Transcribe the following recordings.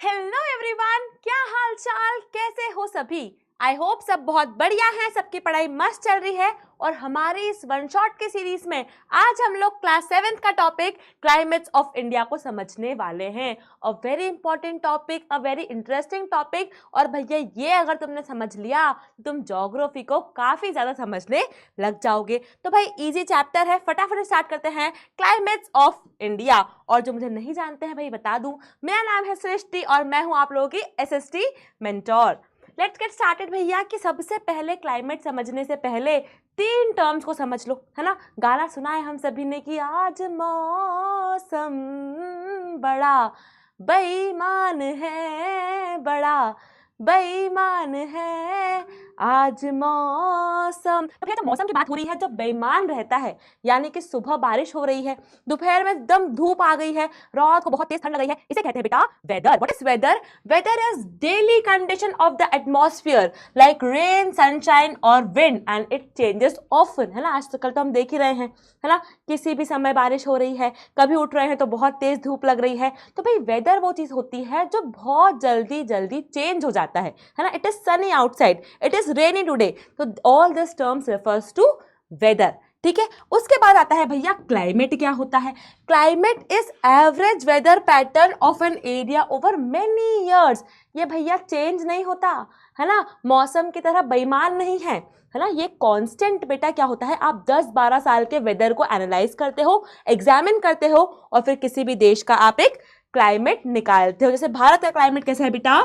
Hello everyone, क्या हाल चाल, कैसे हो सभी। आई होप सब बहुत बढ़िया हैं, सबकी पढ़ाई मस्त चल रही है। और हमारी इस वन शॉट के सीरीज में आज हम लोग क्लास 7th का टॉपिक क्लाइमेट्स ऑफ इंडिया को समझने वाले हैं। A very important topic, a very interesting topic. और भैया ये अगर तुमने समझ लिया तो तुम ज्योग्राफी को काफी ज्यादा समझने लग जाओगे। तो भाई इजी चैप्टर है, फटाफट स्टार्ट करते हैं क्लाइमेट्स ऑफ इंडिया। और जो मुझे नहीं जानते हैं भाई बता दूं, मेरा नाम है सृष्टि और मैं हूं आप लोगों की SST mentor. Let's get started भैया। कि सबसे पहले क्लाइमेट समझने से पहले 3 टर्म्स को समझ लो, है ना। गाना सुना है हम सभी ने कि आज मौसम बड़ा बेईमान है, बड़ा बेईमान है आज मौसम। तो भैया, तो मौसम की बात हो रही है जो बेईमान रहता है, यानी कि सुबह बारिश हो रही है, दोपहर में एकदम धूप आ गई है, रात को बहुत तेज ठंड लग रही है, इसे कहते हैं बेटा weather. What is weather? Weather is daily condition of the atmosphere like rain, sunshine और wind and it changes often, है ना। आजकल तो हम देख ही रहे हैं, है ना, किसी भी समय बारिश हो रही है, कभी उठ रहे हैं तो बहुत तेज धूप लग रही है। तो भाई वेदर वो चीज होती है जो बहुत जल्दी जल्दी चेंज हो जाता है ना। It is sunny outside, it is rainy today, तो all this terms refers to weather. ठीक है, उसके बाद आता है भैया क्लाइमेट। क्या होता है? Climate is average weather pattern of an area over many years. ये भैया चेंज नहीं होता, है ना, मौसम की तरह बेईमान नहीं है ना। ये कांस्टेंट बेटा क्या होता है, आप 10-12 साल के वेदर को एनालाइज करते हो, एग्जामिन करते हो और फिर किसी भी देश का आप एक क्लाइमेट निकालते हो। जैसे भारत का क्लाइमेट कैसा है बेटा?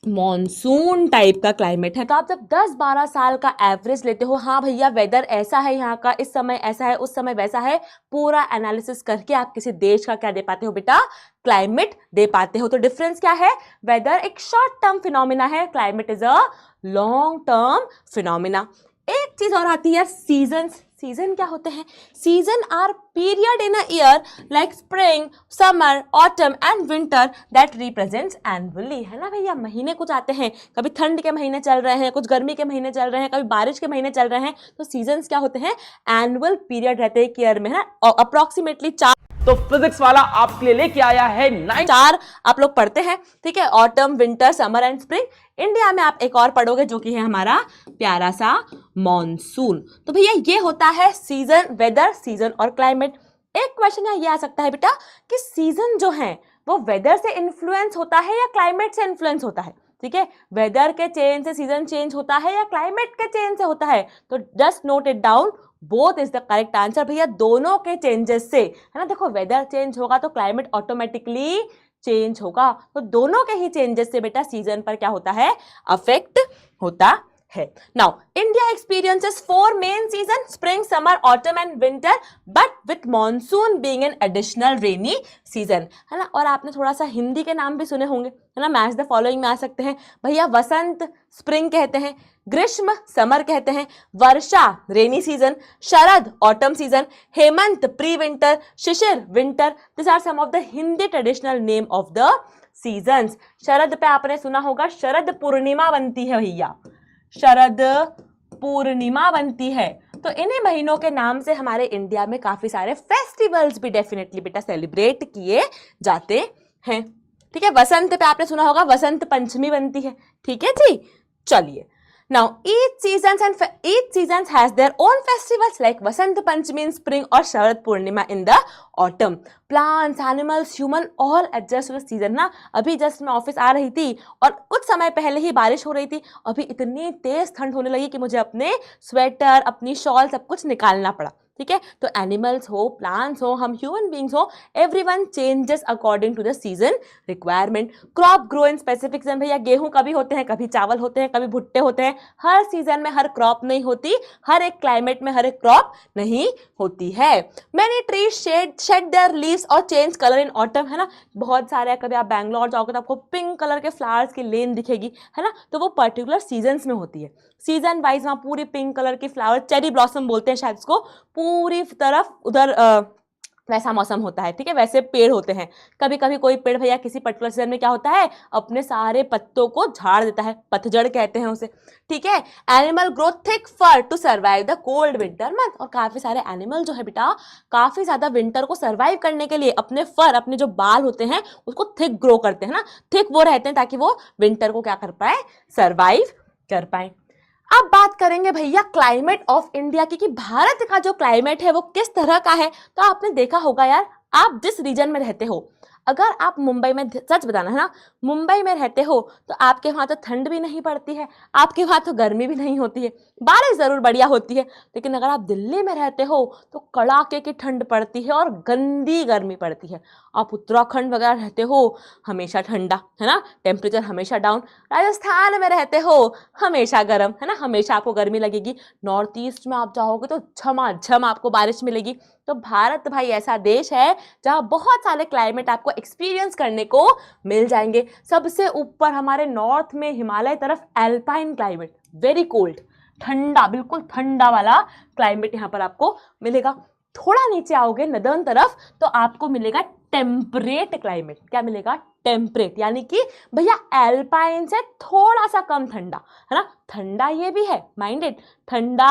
मॉनसून टाइप का क्लाइमेट है। तो आप जब 10-12 साल का एवरेज लेते हो, हाँ भैया वेदर ऐसा है यहाँ का, इस समय ऐसा है, उस समय वैसा है, पूरा एनालिसिस करके आप किसी देश का क्या दे पाते हो बेटा? क्लाइमेट दे पाते हो। तो डिफरेंस क्या है? वेदर एक शॉर्ट टर्म फिनोमिना है, climate is a long term phenomena. एक चीज और आती है सीजन्स। सीजन क्या होते हैं? Season are period in a year like spring, summer, autumn and winter that represents annually, है ना भैया। महीने कुछ आते हैं, कभी ठंड के महीने चल रहे हैं, कुछ गर्मी के महीने चल रहे हैं, कभी बारिश के महीने चल रहे हैं। तो सीजन्स क्या होते हैं? एनुअल पीरियड रहते हैं ईयर में, है ना। अप्रोक्सीमेटली 4 तो फिजिक्स वाला आपके लिए लेके आया है 4 आप लोग पढ़ते हैं, ठीक है, autumn, winter, summer and spring. India में आप एक और पढ़ोगे जो कि है हमारा प्यारा सा मॉनसून। तो भैया ये होता है सीजन, वेदर, सीजन और क्लाइमेट। एक क्वेश्चन यहाँ ये आ सकता है बेटा कि सीजन जो है वो वेदर से इन्फ्लुएंस होता है या क्लाइमेट से इन्फ्लुएंस होता है? ठीक है, वेदर के चेंज से सीजन चेंज होता है या क्लाइमेट के चेंज से होता है? तो just note it down, both is the correct answer भैया, दोनों के चेंजेस से, है ना। देखो वेदर चेंज होगा तो क्लाइमेट ऑटोमेटिकली चेंज होगा, तो दोनों के ही चेंजेस से बेटा सीजन पर क्या होता है? अफेक्ट होता है। Now India experiences 4 main season, spring, summer, autumn and winter, but with monsoon being an additional rainy season, है ना। और आपने थोड़ा सा हिंदी के नाम भी सुने होंगे, है ना, मैच द फॉलोइंग में आ सकते हैं भैया। वसंत स्प्रिंग कहते हैं, ग्रीष्म समर कहते हैं, वर्षा रेनी सीजन, शरद ऑटम सीजन, हेमंत प्री विंटर, शिशिर winter. This are some of the Hindi traditional name of the seasons. शरद पे आपने सुना होगा शरद पूर्णिमा बनती है भैया, शरद पूर्णिमा बनती है। तो इन्हीं महीनों के नाम से हमारे इंडिया में काफी सारे फेस्टिवल्स भी डेफिनेटली बेटा सेलिब्रेट किए जाते हैं। ठीक है, वसंत पे आपने सुना होगा वसंत पंचमी बनती है। ठीक है जी, चलिए। Now each seasons has their own festivals like Vasant Panchami in spring or Sharad Purnima in the autumn. Plants, animals, human all adjust to the season ना। अभी जस्ट मैं ऑफिस आ रही थी और कुछ समय पहले ही बारिश हो रही थी, अभी इतनी तेज ठंड होने लगी कि मुझे अपने स्वेटर, अपनी शॉल सब कुछ निकालना पड़ा। ठीक है, तो एनिमल्स हो, प्लांट्स हो, हम ह्यूमन बींग्स हो, everyone changes according to the season requirement. Crop grow in specific season, भैया गेहूं कभी होते हैं, कभी चावल होते हैं, कभी भुट्टे होते हैं। हर सीजन में हर क्रॉप नहीं होती, हर एक क्लाइमेट में हर एक क्रॉप नहीं होती है। Many trees shade there leaves और चेंज कलर इन ऑटम, है ना। बहुत सारे, कभी आप बैंगलोर जाओगे तो आपको पिंक कलर के फ्लावर्स की लेन दिखेगी, है ना। तो वो पर्टिकुलर सीजन्स में होती है, सीजन वाइज वहाँ पूरी पिंक कलर की फ्लावर, चेरी ब्लॉसम बोलते हैं शायद इसको, पूरी तरफ उधर वैसा मौसम होता है, ठीक है, वैसे पेड़ होते हैं। कभी कभी कोई पेड़ भैया किसी पर्टिकुलर सीजन में क्या होता है, अपने सारे पत्तों को झाड़ देता है, पतझड़ कहते हैं उसे, ठीक है। Animal grow thick fur to survive the cold winter month, और काफी सारे एनिमल जो है बेटा काफी ज्यादा विंटर को सर्वाइव करने के लिए अपने फर, अपने जो बाल होते हैं उसको थिक ग्रो करते हैं ना, थिक वो रहते हैं ताकि वो विंटर को क्या कर पाए, सर्वाइव कर पाए। अब बात करेंगे भैया क्लाइमेट ऑफ इंडिया की, कि भारत का जो क्लाइमेट है वो किस तरह का है। तो आपने देखा होगा यार, आप जिस रीजन में रहते हो, अगर आप मुंबई में, सच बताना है ना, मुंबई में रहते हो तो आपके वहां तो ठंड भी नहीं पड़ती है, आपके वहां तो गर्मी भी नहीं होती है, बारिश जरूर बढ़िया होती है। लेकिन अगर आप दिल्ली में रहते हो तो कड़ाके की ठंड पड़ती है और गंदी गर्मी पड़ती है। आप उत्तराखंड वगैरह रहते हो, हमेशा ठंडा है ना, टेम्परेचर हमेशा डाउन। राजस्थान में रहते हो, हमेशा गर्म है ना, हमेशा आपको गर्मी लगेगी। नॉर्थ ईस्ट में आप जाओगे तो झमाझम आपको बारिश मिलेगी। तो भारत भाई ऐसा देश है जहाँ बहुत सारे क्लाइमेट आपको एक्सपीरियंस करने को मिल जाएंगे। सबसे ऊपर हमारे नॉर्थ में हिमालय तरफ एल्पाइन क्लाइमेट, वेरी कोल्ड, ठंडा, बिल्कुल ठंडा वाला क्लाइमेट यहाँ पर आपको मिलेगा। थोड़ा नीचे आओगे नदर्न तरफ तो आपको मिलेगा टेम्परेट क्लाइमेट। क्या मिलेगा, टेम्परेट, यानी कि भैया एल्पाइन से थोड़ा सा कम ठंडा है ना, ठंडा ये भी है, माइंडेड, ठंडा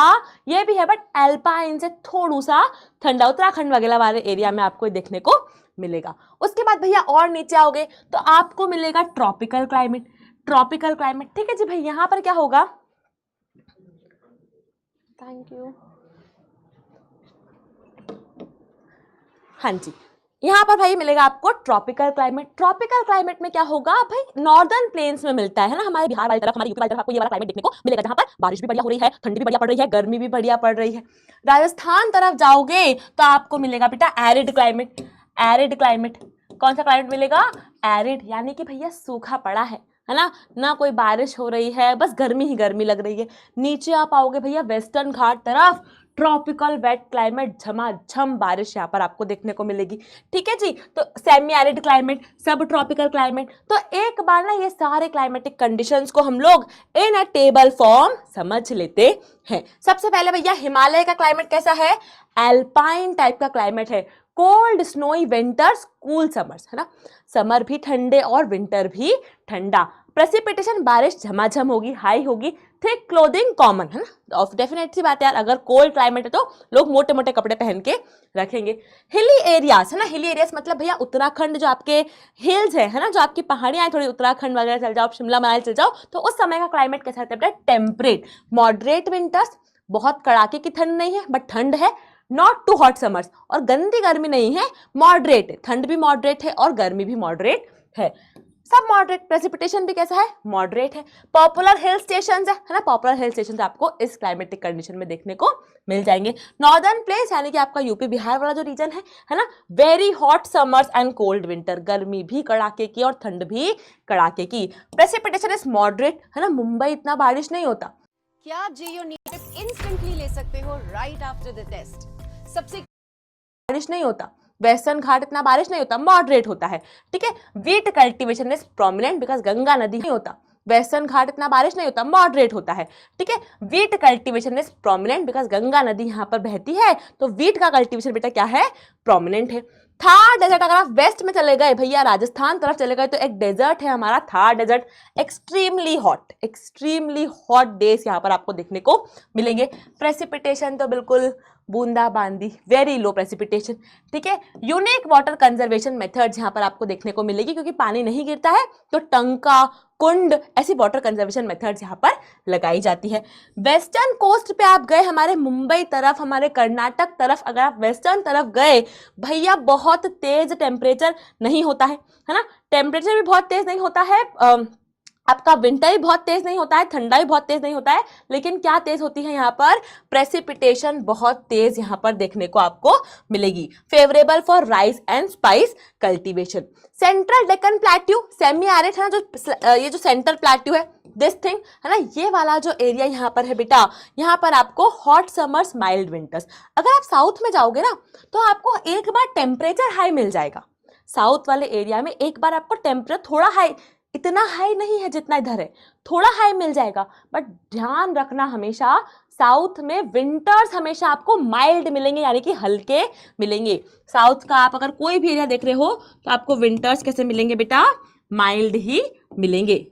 ये भी है, बट एल्पाइन से थोड़ा सा ठंडा उत्तराखंड वगैरह वाले एरिया में आपको देखने को मिलेगा। उसके बाद भैया और नीचे आओगे तो आपको मिलेगा ट्रॉपिकल क्लाइमेट, ट्रॉपिकल क्लाइमेट, ठीक है जी भाई। यहाँ पर क्या होगा, थैंक यू, हाँ जी, यहाँ पर भाई मिलेगा आपको ट्रॉपिकल क्लाइमेट। ट्रॉपिकल क्लाइमेट में क्या होगा भाई, नॉर्दर्न प्लेन्स में मिलता है ना, हमारे बिहार वाली तरफ, हमारे यूपी वाली तरफ आपको ये वाला क्लाइमेट देखने को मिलेगा, जहाँ पर बारिश भी बढ़िया हो रही है, ठंडी भी बढ़िया पड़ रही है, गर्मी भी बढ़िया पड़ रही है। राजस्थान तरफ जाओगे तो आपको मिलेगा बेटा एरिड क्लाइमेट। एरिड क्लाइमेट, कौन सा क्लाइमेट मिलेगा, एरिड, यानी कि भैया सूखा पड़ा है ना, ना कोई बारिश हो रही है, बस गर्मी ही गर्मी लग रही है। नीचे आप आओगे भैया वेस्टर्न घाट तरफ, ट्रॉपिकल वेट क्लाइमेट, झमाझम बारिश यहाँ पर आपको देखने को मिलेगी, ठीक है जी। तो सेमी एरिड क्लाइमेट, सब ट्रॉपिकल क्लाइमेट। तो एक बार ना ये सारे क्लाइमेटिक कंडीशंस को हम लोग इन अ टेबल फॉर्म समझ लेते हैं। सबसे पहले भैया हिमालय का क्लाइमेट कैसा है, एल्पाइन टाइप का क्लाइमेट है, cold snowy winters, cool summers, है ना, समर भी ठंडे और विंटर भी ठंडा। प्रेसिपिटेशन, बारिश झमाझम होगी, हाई होगी। थिक क्लोथिंग कॉमन, है ना, ऑफ डेफिनेट सी बात है यार, अगर कोल्ड क्लाइमेट है तो लोग मोटे मोटे कपड़े पहन के रखेंगे। हिली एरियाज, है ना, हिली एरियाज मतलब भैया उत्तराखंड, जो आपके हिल्स है ना, जो आपकी पहाड़ियां हैं, थोड़ी उत्तराखंड वगैरह चल जाओ, शिमला मनाली चल जाओ, तो उस समय का क्लाइमेट कैसा रहता है बेटा, टेम्परेट, मॉडरेट विंटर्स, बहुत कड़ाके की ठंड नहीं है बट ठंड है, नॉट टू हॉट समर्स, और गंदी गर्मी नहीं है, मॉडरेट है, ठंड भी मॉडरेट है और गर्मी भी मॉडरेट है, सब मॉडरेट। प्रेसिपिटेशन भी कैसा है, मॉडरेट है। पॉपुलर हिल स्टेशंस है ना, पॉपुलर हिल स्टेशंस आपको इस क्लाइमेटिक कंडीशन में देखने को मिल जाएंगे। नॉर्दर्न प्लेस यानी कि आपका यूपी बिहार वाला जो रीजन है ना, very hot summers and cold winter, गर्मी भी कड़ाके की और ठंड भी कड़ाके की। प्रेसिपिटेशन इज मॉडरेट, है ना, मुंबई इतना बारिश नहीं होता। क्या आप जेईई नीट इंस्टेंटली ले सकते हो राइट आफ्टर द टेस्ट? सबसे बारिश नहीं होता, वेस्टर्न घाट इतना बारिश नहीं होता, मॉडरेट होता है, ठीक है। Wheat cultivation is prominent because Ganga नदी नहीं होता, वेस्टर्न घाट इतना बारिश नहीं होता, मॉडरेट होता है, ठीक है। Wheat cultivation is prominent because Ganga नदी यहाँ पर बहती है, तो वीट का कल्टीवेशन बेटा क्या है, प्रोमिनेंट है। थार डेजर्ट, अगर आप वेस्ट में चले गए भैया, राजस्थान तरफ चले गए, तो एक डेजर्ट है हमारा Thar desert, extremely hot days यहाँ पर आपको देखने को मिलेंगे। प्रेसिपिटेशन तो बिल्कुल बूंदा बांदी, वेरी लो प्रेसिपिटेशन, ठीक है। यूनिक वाटर कंजर्वेशन मेथड्स यहाँ पर आपको देखने को मिलेगी, क्योंकि पानी नहीं गिरता है तो टंका, कुंड, ऐसी वाटर कंजर्वेशन मेथड्स यहाँ पर लगाई जाती है। वेस्टर्न कोस्ट पे आप गए, हमारे मुंबई तरफ, हमारे कर्नाटक तरफ, अगर आप वेस्टर्न तरफ गए भैया, बहुत तेज टेम्परेचर नहीं होता है ना, टेम्परेचर भी बहुत तेज नहीं होता है, आपका विंटर भी बहुत तेज नहीं होता है, ठंडा भी बहुत तेज नहीं होता है, लेकिन क्या तेज होती है यहाँ पर, प्रेसिपिटेशन बहुत तेज यहाँ पर देखने को आपको मिलेगी। Favourable for rice and spice cultivation. Central Deccan plateau, semi arid है ना, जो ये जो सेंट्रल प्लेट्यू है, दिस थिंग है ना, ये वाला जो एरिया यहाँ पर है बेटा, यहाँ पर आपको हॉट समर्स, माइल्ड विंटर्स। अगर आप साउथ में जाओगे ना तो आपको एक बार टेम्परेचर हाई मिल जाएगा, साउथ वाले एरिया में एक बार आपको टेम्परेचर थोड़ा हाई, इतना हाई नहीं है जितना इधर है, थोड़ा हाई मिल जाएगा, बट ध्यान रखना हमेशा साउथ में विंटर्स हमेशा आपको माइल्ड मिलेंगे, यानी कि हल्के मिलेंगे। साउथ का आप अगर कोई भी एरिया देख रहे हो तो आपको विंटर्स कैसे मिलेंगे बेटा, माइल्ड ही मिलेंगे,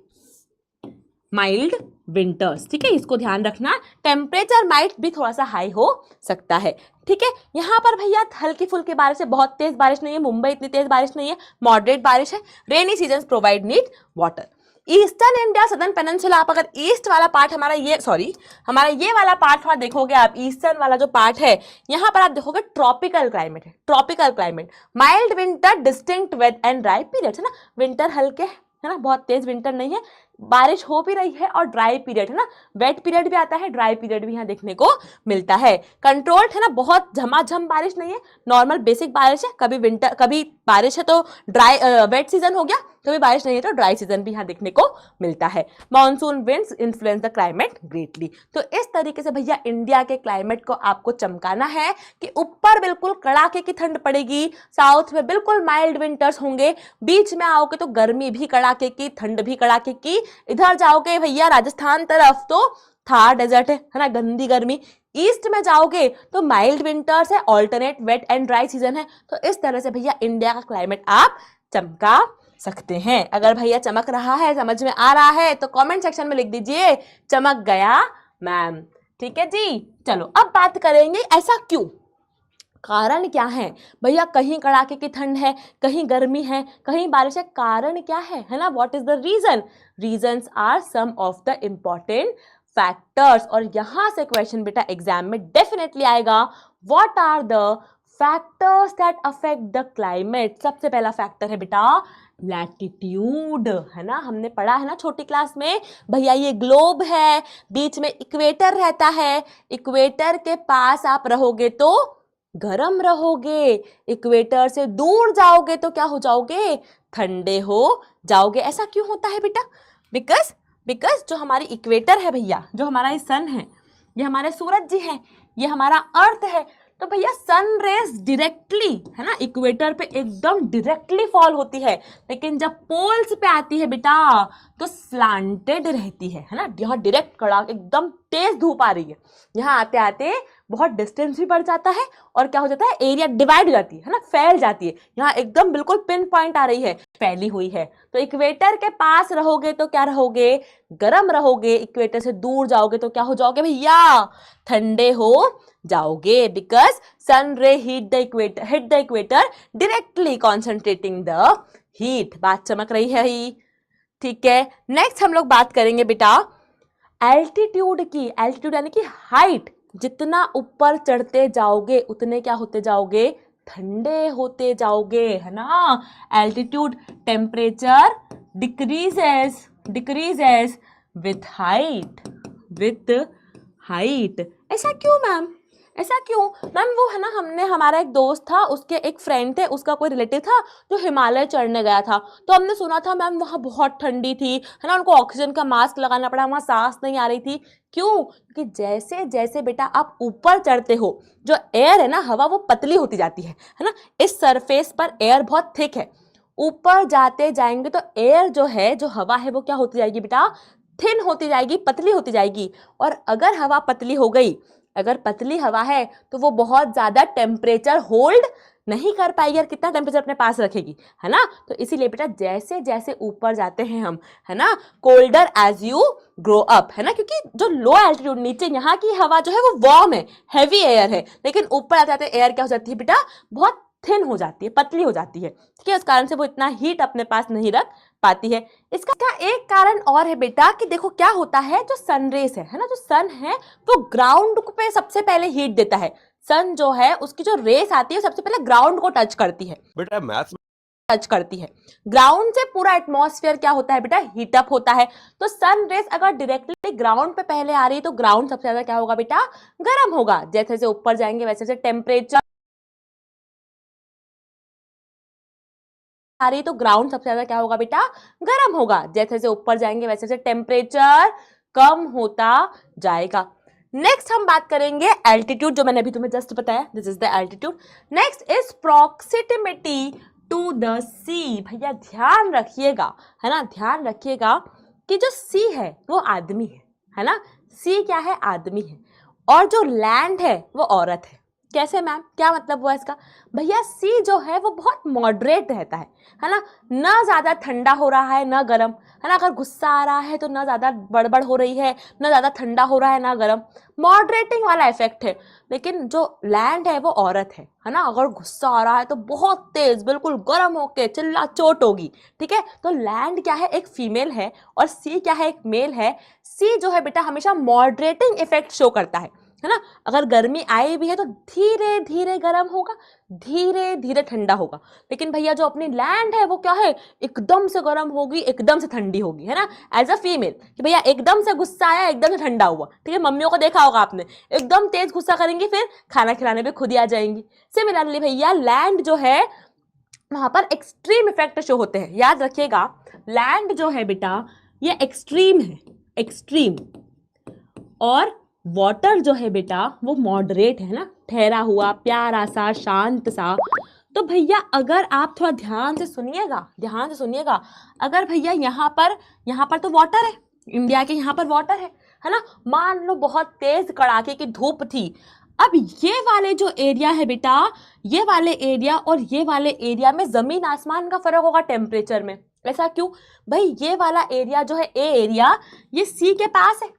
माइल्ड विंटर्स, ठीक है, इसको ध्यान रखना। टेम्परेचर माइट भी थोड़ा सा हाई हो सकता है, ठीक है। यहाँ पर भैया हल्की फुल्की बारिश है, बहुत तेज बारिश नहीं है, मुंबई इतनी तेज बारिश नहीं है, मॉडरेट बारिश है। Rainy season provide need water. Eastern India, southern peninsula, आप अगर ईस्ट वाला पार्ट हमारा ये वाला पार्ट थोड़ा देखोगे आप, ईस्टर्न वाला जो पार्ट है यहाँ पर आप देखोगे ट्रॉपिकल क्लाइमेट है, tropical climate, mild winter, distinct wet and dry period, है ना, विंटर हल्के है ना, बहुत तेज विंटर नहीं है, बारिश हो भी रही है, और ड्राई पीरियड है ना, वेट पीरियड भी आता है, ड्राई पीरियड भी यहाँ देखने को मिलता है। कंट्रोल्ड है ना, बहुत झमाझम बारिश नहीं है, नॉर्मल बेसिक बारिश है, कभी विंटर कभी बारिश है तो ड्राई वेट सीजन हो गया, कभी बारिश नहीं है तो ड्राई सीजन भी यहाँ देखने को मिलता है। Monsoon winds influence the climate greatly. तो इस तरीके से भैया इंडिया के क्लाइमेट को आपको चमकाना है कि ऊपर बिल्कुल कड़ाके की ठंड पड़ेगी, साउथ में बिल्कुल माइल्ड विंटर्स होंगे, बीच में आओगे तो गर्मी भी कड़ाके की, ठंड भी कड़ाके की, इधर जाओगे भैया राजस्थान तरफ तो थार डेजर्ट है ना, गंदी गर्मी, ईस्ट में जाओगे तो माइल्ड विंटर्स है, alternate wet and dry season है। तो इस तरह से भैया इंडिया का क्लाइमेट आप चमका सकते हैं। अगर भैया चमक रहा है, समझ में आ रहा है तो कमेंट सेक्शन में लिख दीजिए चमक गया मैम, ठीक है जी। चलो अब बात करेंगे ऐसा क्यों, कारण क्या है भैया, कहीं कड़ाके की ठंड है, कहीं गर्मी है, कहीं बारिश है, कारण क्या है ना, what is the reason, reasons are some of the important factors. और यहां से क्वेश्चन बेटा एग्जाम में डेफिनेटली आएगा, what are the factors that affect the climate. सबसे पहला फैक्टर है बेटा लैटिट्यूड, है ना, हमने पढ़ा है ना छोटी क्लास में, भैया ये ग्लोब है, बीच में इक्वेटर रहता है, इक्वेटर के पास आप रहोगे तो गर्म रहोगे, इक्वेटर से दूर जाओगे तो क्या हो जाओगे, ठंडे हो जाओगे। ऐसा क्यों होता है बेटा, बिकॉज जो हमारी इक्वेटर है भैया, जो हमारा ये सन है, ये हमारे सूरज जी हैं, ये हमारा अर्थ है, तो भैया सन रेज डायरेक्टली है ना इक्वेटर पे एकदम डायरेक्टली फॉल होती है, लेकिन जब पोल्स पे आती है बेटा तो स्लांटेड रहती है ना, यहाँ डायरेक्ट कड़ा एकदम तेज धूप आ रही है, यहाँ आते आते बहुत डिस्टेंस भी बढ़ जाता है, और क्या हो जाता है, एरिया डिवाइड हो जाती है ना, फैल जाती है, यहाँ एकदम बिल्कुल पिन पॉइंट आ रही है, फैली हुई है। तो इक्वेटर के पास रहोगे तो क्या रहोगे, गर्म रहोगे, इक्वेटर से दूर जाओगे तो क्या हो जाओगे भैया, ठंडे हो जाओगे, बिकॉज सन रे hit the equator directly concentrating the heat. बात चमक रही है ही, ठीक है। नेक्स्ट हम लोग बात करेंगे बेटा एल्टीट्यूड की, एल्टीट्यूड यानी कि हाइट, जितना ऊपर चढ़ते जाओगे उतने क्या होते जाओगे, ठंडे होते जाओगे, है ना। Altitude temperature decreases with height. ऐसा क्यों मैम, ऐसा क्यों मैम, वो है ना, हमारा एक दोस्त था, उसके एक फ्रेंड थे, उसका कोई रिलेटिव था जो हिमालय चढ़ने गया था, तो हमने सुना था मैम वहाँ बहुत ठंडी थी, है ना, उनको ऑक्सीजन का मास्क लगाना पड़ा, वहाँ सांस नहीं आ रही थी। क्यों, क्योंकि जैसे जैसे बेटा आप ऊपर चढ़ते हो, जो एयर है ना, हवा वो पतली होती जाती है ना, इस सरफेस पर एयर बहुत थिक है, ऊपर जाते जाएंगे तो एयर जो है, जो हवा है वो क्या होती जाएगी बेटा, थिन होती जाएगी, पतली होती जाएगी। और अगर हवा पतली हो गई, अगर पतली हवा है तो वो बहुत ज्यादा टेम्परेचर होल्ड नहीं कर पाएगी, और कितना टेम्परेचर अपने पास रखेगी, है ना। तो इसीलिए बेटा जैसे जैसे ऊपर जाते हैं हम, है ना, colder as you grow up, है ना, क्योंकि जो लो एल्टीट्यूड नीचे यहाँ की हवा जो है वो वार्म है, हैवी एयर है, लेकिन ऊपर आते आते एयर क्या हो जाती है बेटा, बहुत थिन हो जाती है, पतली हो जाती है, ठीक है, उस कारण से वो इतना हीट अपने पास नहीं रख पाती है। इसका एक कारण और है बेटा कि देखो क्या होता है, जो सनरेज है ना, जो सन है वो ग्राउंड पे सबसे पहले हीट देता है, सन जो है उसकी जो रेस आती है सबसे पहले ग्राउंड को टच करती है, बेटा मैथ्स टच करती है, ग्राउंड से पूरा एटमॉस्फेयर क्या होता है बेटा, हीट अप होता है। तो सन रेस अगर डायरेक्टली ग्राउंड पे पहले आ रही है तो ग्राउंड सबसे ज्यादा क्या होगा बेटा, गर्म होगा, जैसे जैसे ऊपर जाएंगे वैसे वैसे टेम्परेचर आ रही तो ग्राउंड सबसे ज्यादा क्या होगा बेटा, गर्म होगा, जैसे जैसे ऊपर जाएंगे वैसे वैसे टेम्परेचर कम होता जाएगा। नेक्स्ट हम बात करेंगे एल्टीट्यूड, जो मैंने अभी तुम्हें जस्ट बताया, this is the altitude. Next is proximity to the sea. भैया ध्यान रखिएगा, है ना, ध्यान रखिएगा कि जो सी है वो आदमी है ना, सी क्या है, आदमी है, और जो लैंड है वो औरत है। कैसे मैम, क्या मतलब हुआ इसका? भैया सी जो है वो बहुत मॉडरेट रहता है ना ज़्यादा ठंडा हो रहा है ना गर्म, है ना। अगर गुस्सा आ रहा है तो ना ज़्यादा बड़बड़ हो रही है, ना ज़्यादा ठंडा हो रहा है ना गर्म, मॉडरेटिंग वाला इफेक्ट है। लेकिन जो लैंड है वो औरत है ना। अगर गुस्सा आ रहा है तो बहुत तेज, बिल्कुल गर्म होके चिल्ला चोट होगी, ठीक है। तो लैंड क्या है, एक फीमेल है, और सी क्या है, एक मेल है। सी जो है बेटा हमेशा मॉडरेटिंग इफेक्ट शो करता है ना। अगर गर्मी आई भी है तो धीरे धीरे गर्म होगा, धीरे धीरे ठंडा होगा। लेकिन भैया जो अपनी लैंड है वो क्या है, एकदम से गर्म होगी, एकदम से ठंडी होगी, है ना। एज अ फीमेल कि भैया एकदम से गुस्सा आया, एकदम से ठंडा हुआ, ठीक है। मम्मियों को देखा होगा आपने, एकदम तेज गुस्सा करेंगी, फिर खाना खिलाने पे खुद ही आ जाएंगी। सिमिलरली भैया लैंड जो है वहां पर एक्सट्रीम इफेक्ट शो होते हैं। याद रखिएगा, लैंड जो है बेटा ये एक्सट्रीम है, एक्सट्रीम। और वाटर जो है बेटा वो मॉडरेट है ना, ठहरा हुआ, प्यारा सा, शांत सा। तो भैया अगर आप थोड़ा ध्यान से सुनिएगा, ध्यान से सुनिएगा, अगर भैया यहाँ पर तो वाटर है, इंडिया के यहाँ पर वाटर है ना। मान लो बहुत तेज कड़ाके की धूप थी। अब ये वाले जो एरिया है बेटा, ये वाले एरिया और ये वाले एरिया में जमीन आसमान का फर्क होगा टेम्परेचर में। ऐसा क्यों भाई? ये वाला एरिया जो है, ए एरिया, ये सी के पास है।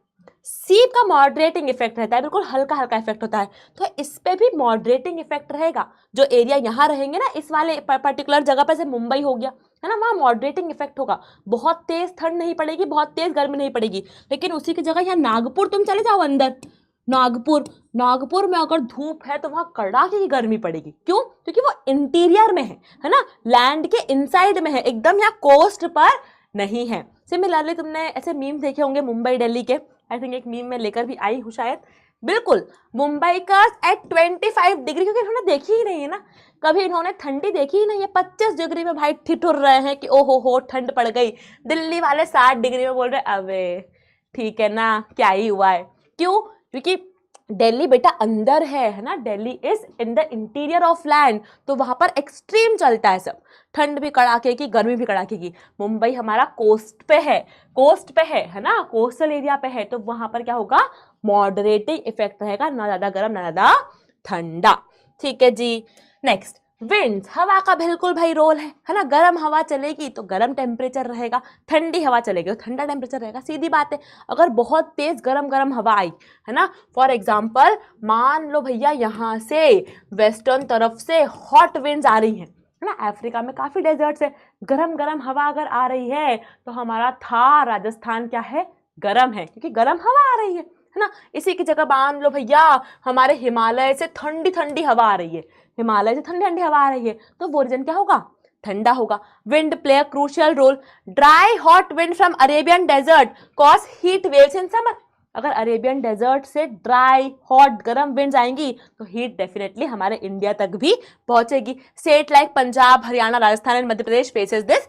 सी का मॉडरेटिंग इफेक्ट रहता है, बिल्कुल हल्का हल्का इफेक्ट होता है, तो इस पे भी मॉडरेटिंग इफेक्ट रहेगा। जो एरिया यहाँ रहेंगे ना, इस वाले पर्टिकुलर जगह पर, से मुंबई हो गया, है ना, वहाँ मॉडरेटिंग इफेक्ट होगा। बहुत तेज ठंड नहीं पड़ेगी, बहुत तेज गर्मी नहीं पड़ेगी। लेकिन उसी की जगह यहाँ नागपुर तुम चले जाओ अंदर, नागपुर में अगर धूप है तो वहाँ कड़ाके की गर्मी पड़ेगी। क्यों? क्योंकि वो इंटीरियर में है ना, लैंड के इनसाइड में है, एकदम यहाँ कोस्ट पर नहीं है। सिमिलरली तुमने ऐसे मीम देखे होंगे मुंबई दिल्ली के, आई थिंक एक मीम में लेकर भी आई हूँ शायद। बिल्कुल मुंबई का एट 25 डिग्री, क्योंकि इन्होंने देखी ही नहीं है ना, कभी इन्होंने ठंडी देखी ही नहीं है। 25 डिग्री में भाई ठिठुर रहे हैं कि ओहो हो ठंड पड़ गई। दिल्ली वाले 60 डिग्री में बोल रहे अबे ठीक है ना, क्या ही हुआ है। क्यों? क्योंकि दिल्ली बेटा अंदर है ना, Delhi is in the interior of land, तो वहां पर एक्सट्रीम चलता है सब, ठंड भी कड़ाके की, गर्मी भी कड़ाके की। मुंबई हमारा कोस्ट पे है, कोस्ट पे है ना, कोस्टल एरिया पे है, तो वहां पर क्या होगा, मॉडरेटिंग इफेक्ट रहेगा, ना ज्यादा गर्म ना ज्यादा ठंडा। ठीक है जी। नेक्स्ट, विंड्स, हवा का बिल्कुल भाई रोल है ना। गर्म हवा चलेगी तो गर्म टेम्परेचर रहेगा, ठंडी हवा चलेगी तो ठंडा टेम्परेचर रहेगा, सीधी बात है। अगर बहुत तेज गर्म हवा आई, है ना, फॉर एग्जाम्पल मान लो भैया यहाँ से वेस्टर्न तरफ से हॉट विंड्स आ रही हैं, है ना, अफ्रीका में काफी डेजर्ट्स है, गरम हवा अगर आ रही है तो हमारा थार राजस्थान क्या है, गर्म है, क्योंकि गर्म हवा आ रही है ना। इसी की जगह मान लो भैया हमारे हिमालय से ठंडी ठंडी हवा आ रही है, हिमालय से ठंडी ठंडी हवा आ रही है, तो वो रीजन क्या होगा, ठंडा होगा। Wind play a crucial role. Dry hot wind from Arabian desert cause heat waves in summer. अगर अरेबियन डेजर्ट से ड्राई हॉट गर्म विंड्स आएंगी तो हीट डेफिनेटली हमारे इंडिया तक भी पहुंचेगी। State like Punjab, Haryana, Rajasthan and Madhya Pradesh faces this